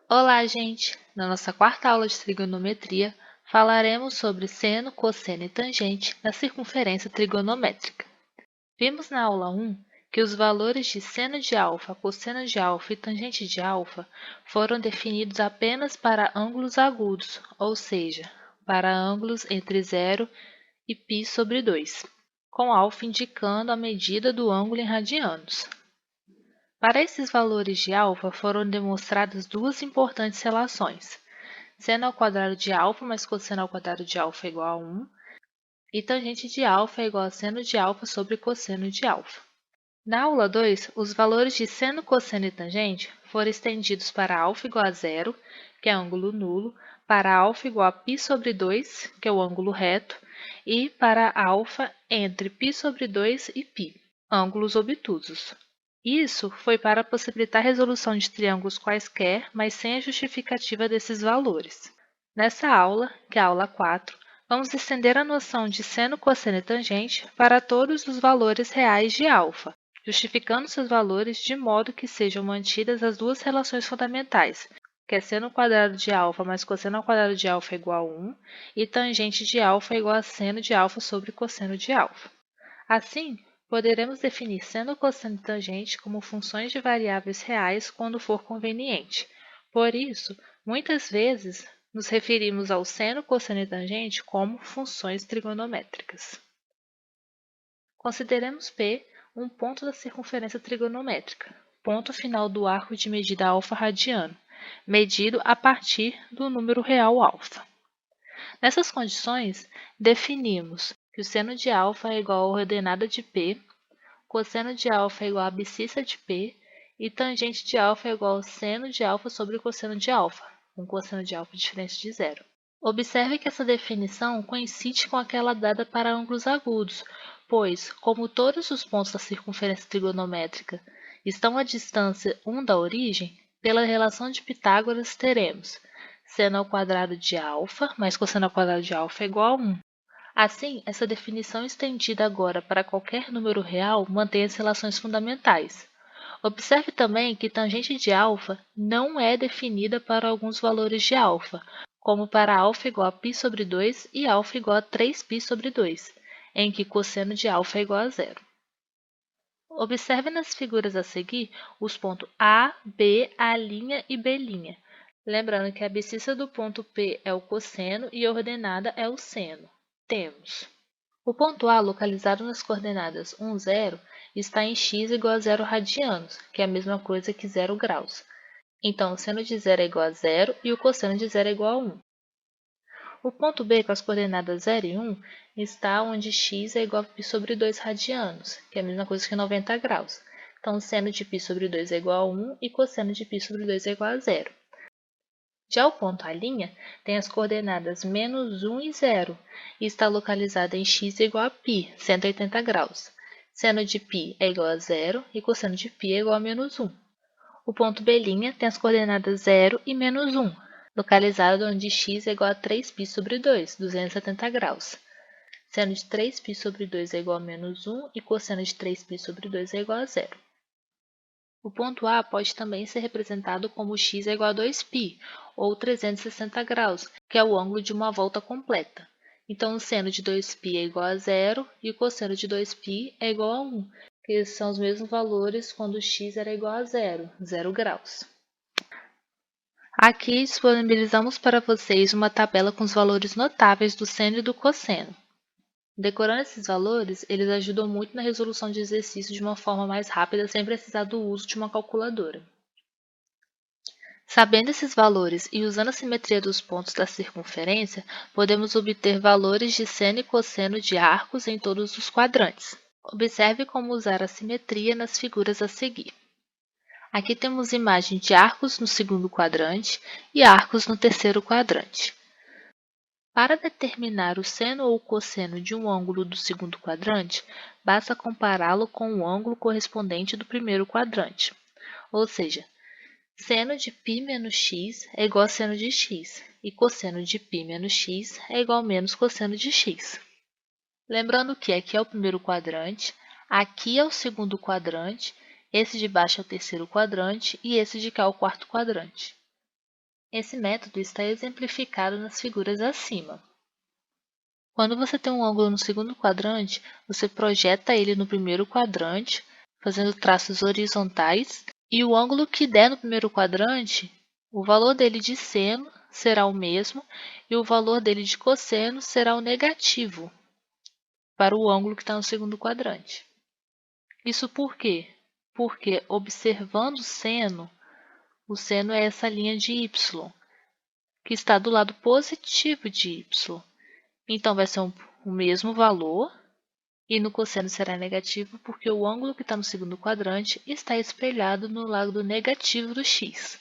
Olá, gente! Na nossa quarta aula de trigonometria, falaremos sobre seno, cosseno e tangente na circunferência trigonométrica. Vimos na aula 1 que os valores de seno de alfa, cosseno de alfa e tangente de alfa foram definidos apenas para ângulos agudos, ou seja, para ângulos entre 0 e π/2, com alfa indicando a medida do ângulo em radianos. Para esses valores de alfa foram demonstradas duas importantes relações: seno ao quadrado de alfa mais cosseno ao quadrado de alfa é igual a 1, e tangente de alfa é igual a seno de alfa sobre cosseno de alfa. Na aula 2, os valores de seno, cosseno e tangente foram estendidos para alfa igual a 0, que é ângulo nulo, para alfa igual a π/2, que é o ângulo reto, e para alfa entre π/2 e π, ângulos obtusos. Isso foi para possibilitar a resolução de triângulos quaisquer, mas sem a justificativa desses valores. Nessa aula, que é a aula 4, vamos estender a noção de seno, cosseno e tangente para todos os valores reais de alfa, justificando seus valores de modo que sejam mantidas as duas relações fundamentais, que é seno ao quadrado de alfa mais cosseno ao quadrado de alfa é igual a 1 e tangente de alfa é igual a seno de alfa sobre cosseno de alfa. Assim, poderemos definir seno, cosseno e tangente como funções de variáveis reais quando for conveniente. Por isso, muitas vezes, nos referimos ao seno, cosseno e tangente como funções trigonométricas. Consideremos P um ponto da circunferência trigonométrica, ponto final do arco de medida alfa radiano, medido a partir do número real alfa. Nessas condições, definimos que o seno de alfa é igual à ordenada de P, cosseno de alfa é igual à abscissa de P e tangente de alfa é igual ao seno de alfa sobre cosseno de alfa, com cosseno de alfa diferente de zero. Observe que essa definição coincide com aquela dada para ângulos agudos, pois, como todos os pontos da circunferência trigonométrica estão à distância 1 da origem, pela relação de Pitágoras teremos seno ao quadrado de alfa mais cosseno ao quadrado de alfa é igual a 1. Assim, essa definição estendida agora para qualquer número real mantém as relações fundamentais. Observe também que tangente de alfa não é definida para alguns valores de alfa, como para alfa igual a π/2 e alfa igual a 3π/2, em que cosseno de alfa é igual a 0. Observe nas figuras a seguir os pontos A, B, A' e B'. Lembrando que a abscissa do ponto P é o cosseno e a ordenada é o seno. Temos o ponto A, localizado nas coordenadas 1, 0, está em x igual a 0 radianos, que é a mesma coisa que 0 graus. Então, o seno de 0 é igual a 0 e o cosseno de 0 é igual a 1. O ponto B, com as coordenadas 0 e 1, está onde x é igual a π/2 radianos, que é a mesma coisa que 90 graus. Então, o seno de π/2 é igual a 1 e cosseno de π/2 é igual a 0. Já o ponto A' tem as coordenadas menos 1 e 0 e está localizado em x igual a π, 180 graus. Seno de π é igual a 0 e cosseno de π é igual a menos 1. O ponto B' tem as coordenadas 0 e menos 1, localizado onde x é igual a 3π/2, 270 graus. Seno de 3π/2 é igual a menos 1 e cosseno de 3π/2 é igual a 0. O ponto A pode também ser representado como x é igual a 2π, ou 360 graus, que é o ângulo de uma volta completa. Então, o seno de 2π é igual a 0 e o cosseno de 2π é igual a 1, que são os mesmos valores quando x era igual a 0, 0 graus. Aqui disponibilizamos para vocês uma tabela com os valores notáveis do seno e do cosseno. Decorando esses valores, eles ajudam muito na resolução de exercícios de uma forma mais rápida, sem precisar do uso de uma calculadora. Sabendo esses valores e usando a simetria dos pontos da circunferência, podemos obter valores de seno e cosseno de arcos em todos os quadrantes. Observe como usar a simetria nas figuras a seguir. Aqui temos imagem de arcos no segundo quadrante e arcos no terceiro quadrante. Para determinar o seno ou cosseno de um ângulo do segundo quadrante, basta compará-lo com o ângulo correspondente do primeiro quadrante. Ou seja, seno de π menos x é igual a seno de x, e cosseno de π menos x é igual a menos cosseno de x. Lembrando que aqui é o primeiro quadrante, aqui é o segundo quadrante, esse de baixo é o terceiro quadrante e esse de cá é o quarto quadrante. Esse método está exemplificado nas figuras acima. Quando você tem um ângulo no segundo quadrante, você projeta ele no primeiro quadrante, fazendo traços horizontais, e o ângulo que der no primeiro quadrante, o valor dele de seno será o mesmo e o valor dele de cosseno será o negativo para o ângulo que está no segundo quadrante. Isso por quê? Porque observando o seno é essa linha de y, que está do lado positivo de y. Então, vai ser o mesmo valor, e no cosseno será negativo porque o ângulo que está no segundo quadrante está espelhado no lado negativo do x.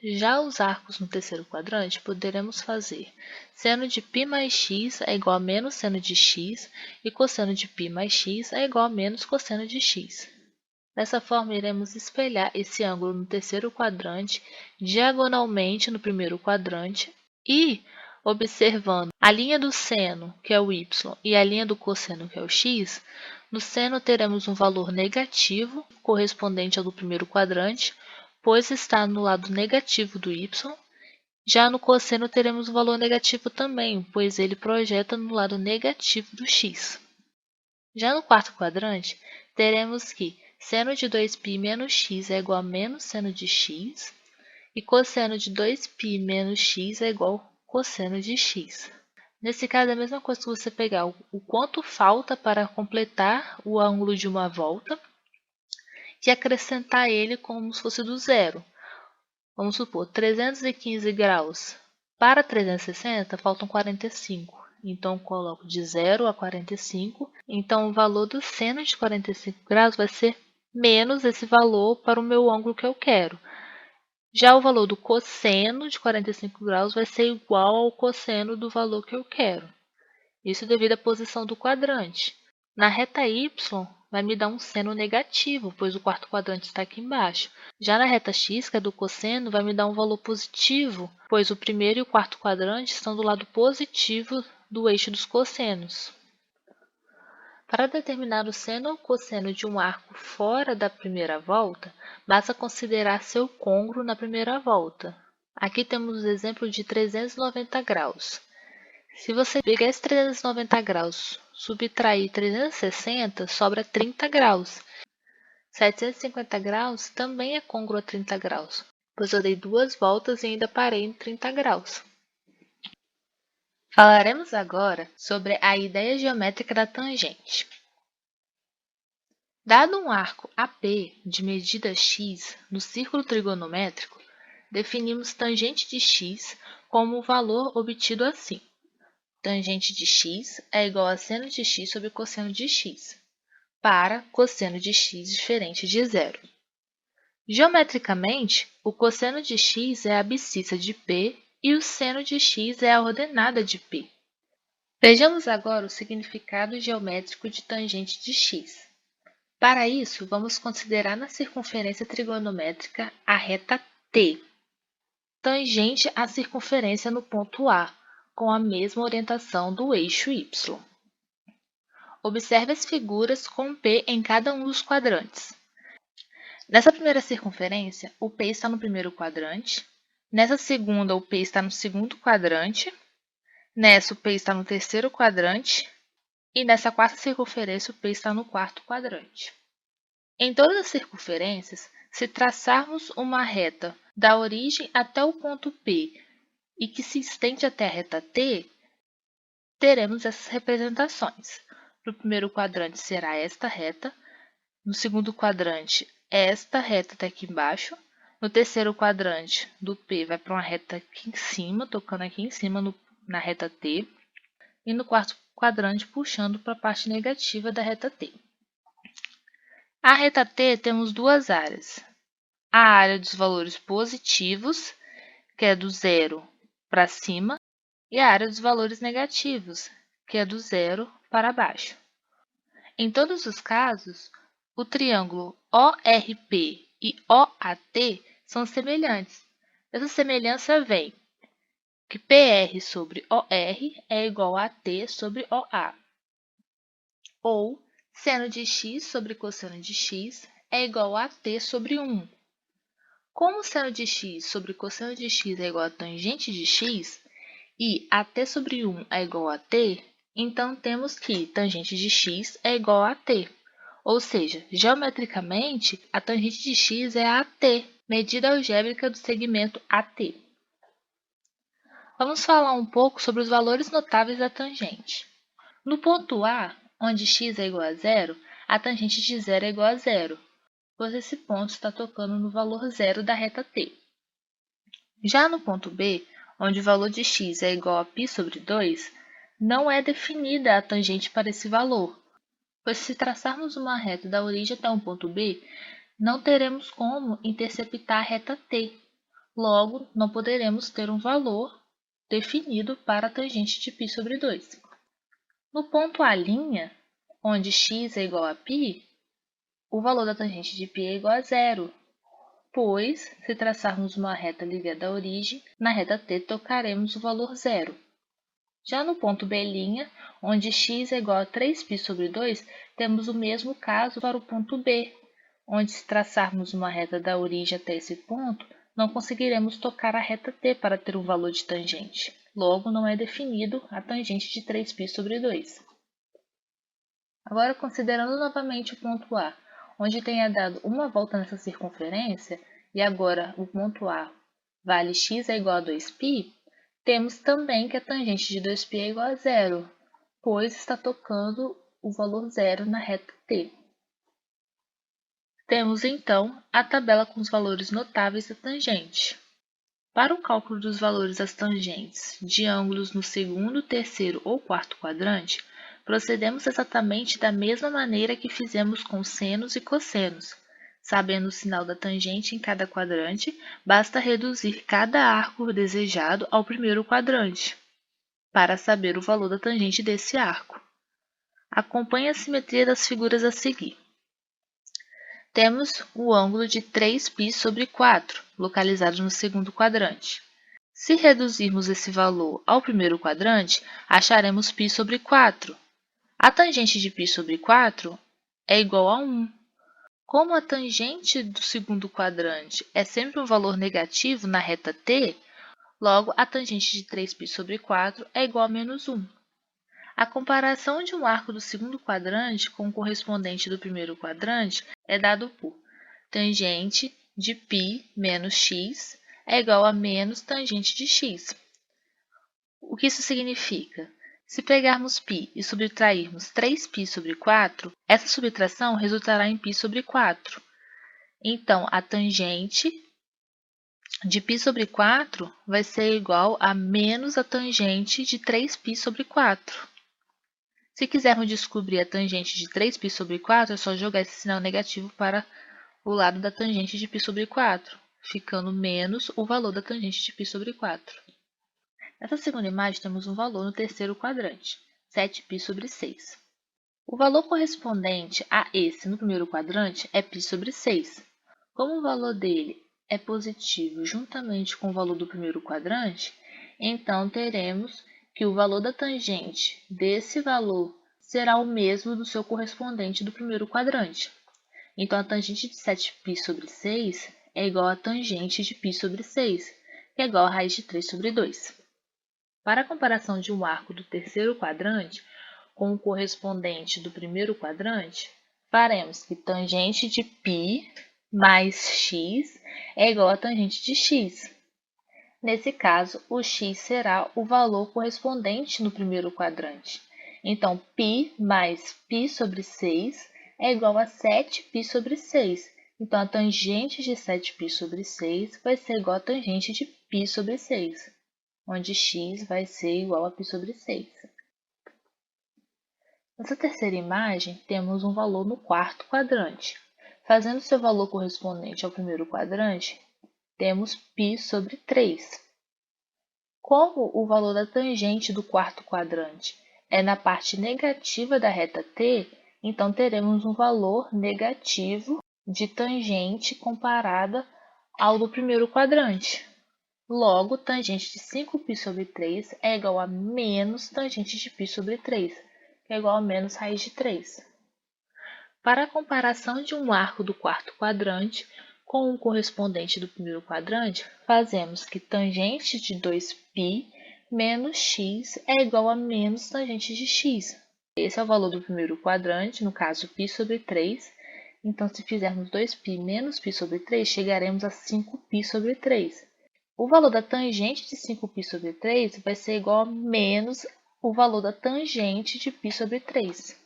Já os arcos no terceiro quadrante, poderemos fazer seno de π mais x é igual a menos seno de x e cosseno de π mais x é igual a menos cosseno de x. Dessa forma, iremos espelhar esse ângulo no terceiro quadrante diagonalmente no primeiro quadrante e, observando a linha do seno, que é o y, e a linha do cosseno, que é o x, no seno teremos um valor negativo, correspondente ao do primeiro quadrante, pois está no lado negativo do y. Já no cosseno teremos um valor negativo também, pois ele projeta no lado negativo do x. Já no quarto quadrante, teremos que seno de 2π menos x é igual a menos seno de x, e cosseno de 2π menos x é igual a cosseno de x. Nesse caso, é a mesma coisa que você pegar o quanto falta para completar o ângulo de uma volta e acrescentar ele como se fosse do zero. Vamos supor, 315 graus. Para 360, faltam 45. Então, coloco de 0 a 45. Então, o valor do seno de 45 graus vai ser menos esse valor para o meu ângulo que eu quero. Já o valor do cosseno de 45 graus vai ser igual ao cosseno do valor que eu quero. Isso devido à posição do quadrante. Na reta y, vai me dar um seno negativo, pois o quarto quadrante está aqui embaixo. Já na reta x, que é do cosseno, vai me dar um valor positivo, pois o primeiro e o quarto quadrante estão do lado positivo do eixo dos cossenos. Para determinar o seno ou cosseno de um arco fora da primeira volta, basta considerar seu côngruo na primeira volta. Aqui temos o exemplo de 390 graus. Se você pegar esse 390 graus, subtrair 360, sobra 30 graus. 750 graus também é côngruo a 30 graus, pois eu dei duas voltas e ainda parei em 30 graus. Falaremos agora sobre a ideia geométrica da tangente. Dado um arco AP de medida x no círculo trigonométrico, definimos tangente de x como o valor obtido assim. Tangente de x é igual a seno de x sobre cosseno de x, para cosseno de x diferente de zero. Geometricamente, o cosseno de x é a abscissa de P e o seno de x é a ordenada de P. Vejamos agora o significado geométrico de tangente de x. Para isso, vamos considerar na circunferência trigonométrica a reta T, tangente à circunferência no ponto A, com a mesma orientação do eixo y. Observe as figuras com P em cada um dos quadrantes. Nessa primeira circunferência, o P está no primeiro quadrante. Nessa segunda, o P está no segundo quadrante. Nessa, o P está no terceiro quadrante. E nessa quarta circunferência, o P está no quarto quadrante. Em todas as circunferências, se traçarmos uma reta da origem até o ponto P e que se estende até a reta T, teremos essas representações. No primeiro quadrante será esta reta, no segundo quadrante esta reta está aqui embaixo, no terceiro quadrante do P vai para uma reta aqui em cima, tocando aqui em cima na reta T, e no quarto quadrante puxando para a parte negativa da reta T. A reta T temos duas áreas. A área dos valores positivos, que é do zero para cima, e a área dos valores negativos, que é do zero para baixo. Em todos os casos, o triângulo ORP e OAT são semelhantes. Essa semelhança vem que PR sobre OR é igual a AT sobre OA, ou seno de x sobre cosseno de x é igual a t sobre 1. Como o seno de x sobre cosseno de x é igual a tangente de x, e a t sobre 1 é igual a t, então temos que tangente de x é igual a t. Ou seja, geometricamente, a tangente de x é a AT, medida algébrica do segmento AT. Vamos falar um pouco sobre os valores notáveis da tangente. No ponto A, onde x é igual a zero, a tangente de zero é igual a zero, pois esse ponto está tocando no valor zero da reta t. Já no ponto B, onde o valor de x é igual a π sobre 2, não é definida a tangente para esse valor, pois se traçarmos uma reta da origem até um ponto B, não teremos como interceptar a reta t. Logo, não poderemos ter um valor definido para a tangente de π sobre 2. No ponto A', onde x é igual a π, o valor da tangente de π é igual a zero, pois, se traçarmos uma reta ligada à origem, na reta t tocaremos o valor zero. Já no ponto B', onde x é igual a 3π sobre 2, temos o mesmo caso para o ponto B, onde se traçarmos uma reta da origem até esse ponto, não conseguiremos tocar a reta t para ter um valor de tangente. Logo, não é definido a tangente de 3π sobre 2. Agora, considerando novamente o ponto A, onde tenha dado uma volta nessa circunferência, e agora o ponto A vale x é igual a 2π, temos também que a tangente de 2π é igual a zero, pois está tocando o valor zero na reta t. Temos, então, a tabela com os valores notáveis da tangente. Para o cálculo dos valores das tangentes de ângulos no segundo, terceiro ou quarto quadrante, procedemos exatamente da mesma maneira que fizemos com senos e cossenos. Sabendo o sinal da tangente em cada quadrante, basta reduzir cada arco desejado ao primeiro quadrante, para saber o valor da tangente desse arco. Acompanhe a simetria das figuras a seguir. Temos o ângulo de 3π sobre 4, localizado no segundo quadrante. Se reduzirmos esse valor ao primeiro quadrante, acharemos π sobre 4. A tangente de π sobre 4 é igual a 1. Como a tangente do segundo quadrante é sempre um valor negativo na reta t, logo a tangente de 3π sobre 4 é igual a menos 1. A comparação de um arco do segundo quadrante com o correspondente do primeiro quadrante é dado por tangente de π menos x é igual a menos tangente de x. O que isso significa? Se pegarmos π e subtrairmos 3π sobre 4, essa subtração resultará em π sobre 4. Então, a tangente de π sobre 4 vai ser igual a menos a tangente de 3π sobre 4. Se quisermos descobrir a tangente de 3π sobre 4, é só jogar esse sinal negativo para o lado da tangente de π sobre 4, ficando menos o valor da tangente de π sobre 4. Nessa segunda imagem, temos um valor no terceiro quadrante, 7π sobre 6. O valor correspondente a esse no primeiro quadrante é π sobre 6. Como o valor dele é positivo juntamente com o valor do primeiro quadrante, então teremos que o valor da tangente desse valor será o mesmo do seu correspondente do primeiro quadrante. Então, a tangente de 7π sobre 6 é igual a tangente de π sobre 6, que é igual a raiz de 3 sobre 2. Para a comparação de um arco do terceiro quadrante com o correspondente do primeiro quadrante, faremos que tangente de π mais x é igual a tangente de x. Nesse caso, o x será o valor correspondente no primeiro quadrante. Então, π mais π sobre 6 é igual a 7π sobre 6. Então, a tangente de 7π sobre 6 vai ser igual a tangente de π sobre 6, onde x vai ser igual a π sobre 6. Nessa terceira imagem, temos um valor no quarto quadrante. Fazendo seu valor correspondente ao primeiro quadrante, temos π sobre 3. Como o valor da tangente do quarto quadrante é na parte negativa da reta t, então teremos um valor negativo de tangente comparada ao do primeiro quadrante. Logo, tangente de 5π sobre 3 é igual a menos tangente de π sobre 3, que é igual a menos raiz de 3. Para a comparação de um arco do quarto quadrante com o correspondente do primeiro quadrante, fazemos que tangente de 2π menos x é igual a menos tangente de x. Esse é o valor do primeiro quadrante, no caso π sobre 3. Então, se fizermos 2π menos π sobre 3, chegaremos a 5π sobre 3. O valor da tangente de 5π sobre 3 vai ser igual a menos o valor da tangente de π sobre 3.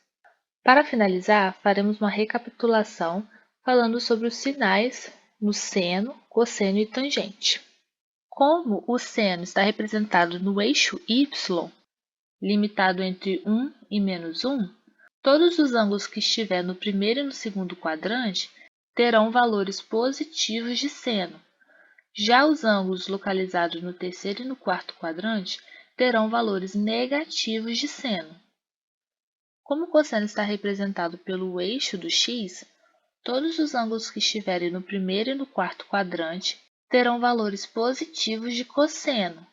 Para finalizar, faremos uma recapitulação falando sobre os sinais no seno, cosseno e tangente. Como o seno está representado no eixo y, limitado entre 1 e menos 1, todos os ângulos que estiver no primeiro e no segundo quadrante terão valores positivos de seno. Já os ângulos localizados no terceiro e no quarto quadrante terão valores negativos de seno. Como o cosseno está representado pelo eixo do x, todos os ângulos que estiverem no primeiro e no quarto quadrante terão valores positivos de cosseno.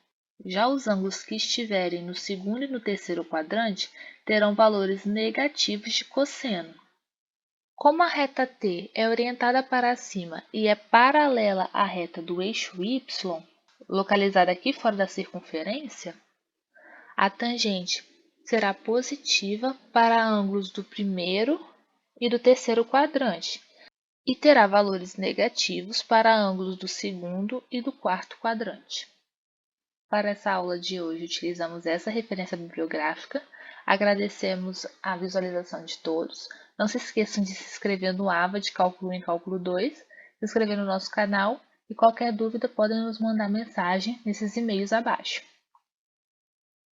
Já os ângulos que estiverem no segundo e no terceiro quadrante terão valores negativos de cosseno. Como a reta T é orientada para cima e é paralela à reta do eixo y, localizada aqui fora da circunferência, a tangente será positiva para ângulos do primeiro e do terceiro quadrante e terá valores negativos para ângulos do segundo e do quarto quadrante. Para essa aula de hoje, utilizamos essa referência bibliográfica. Agradecemos a visualização de todos. Não se esqueçam de se inscrever no AVA de Cálculo 1 e Cálculo 2, se inscrever no nosso canal e qualquer dúvida podem nos mandar mensagem nesses e-mails abaixo.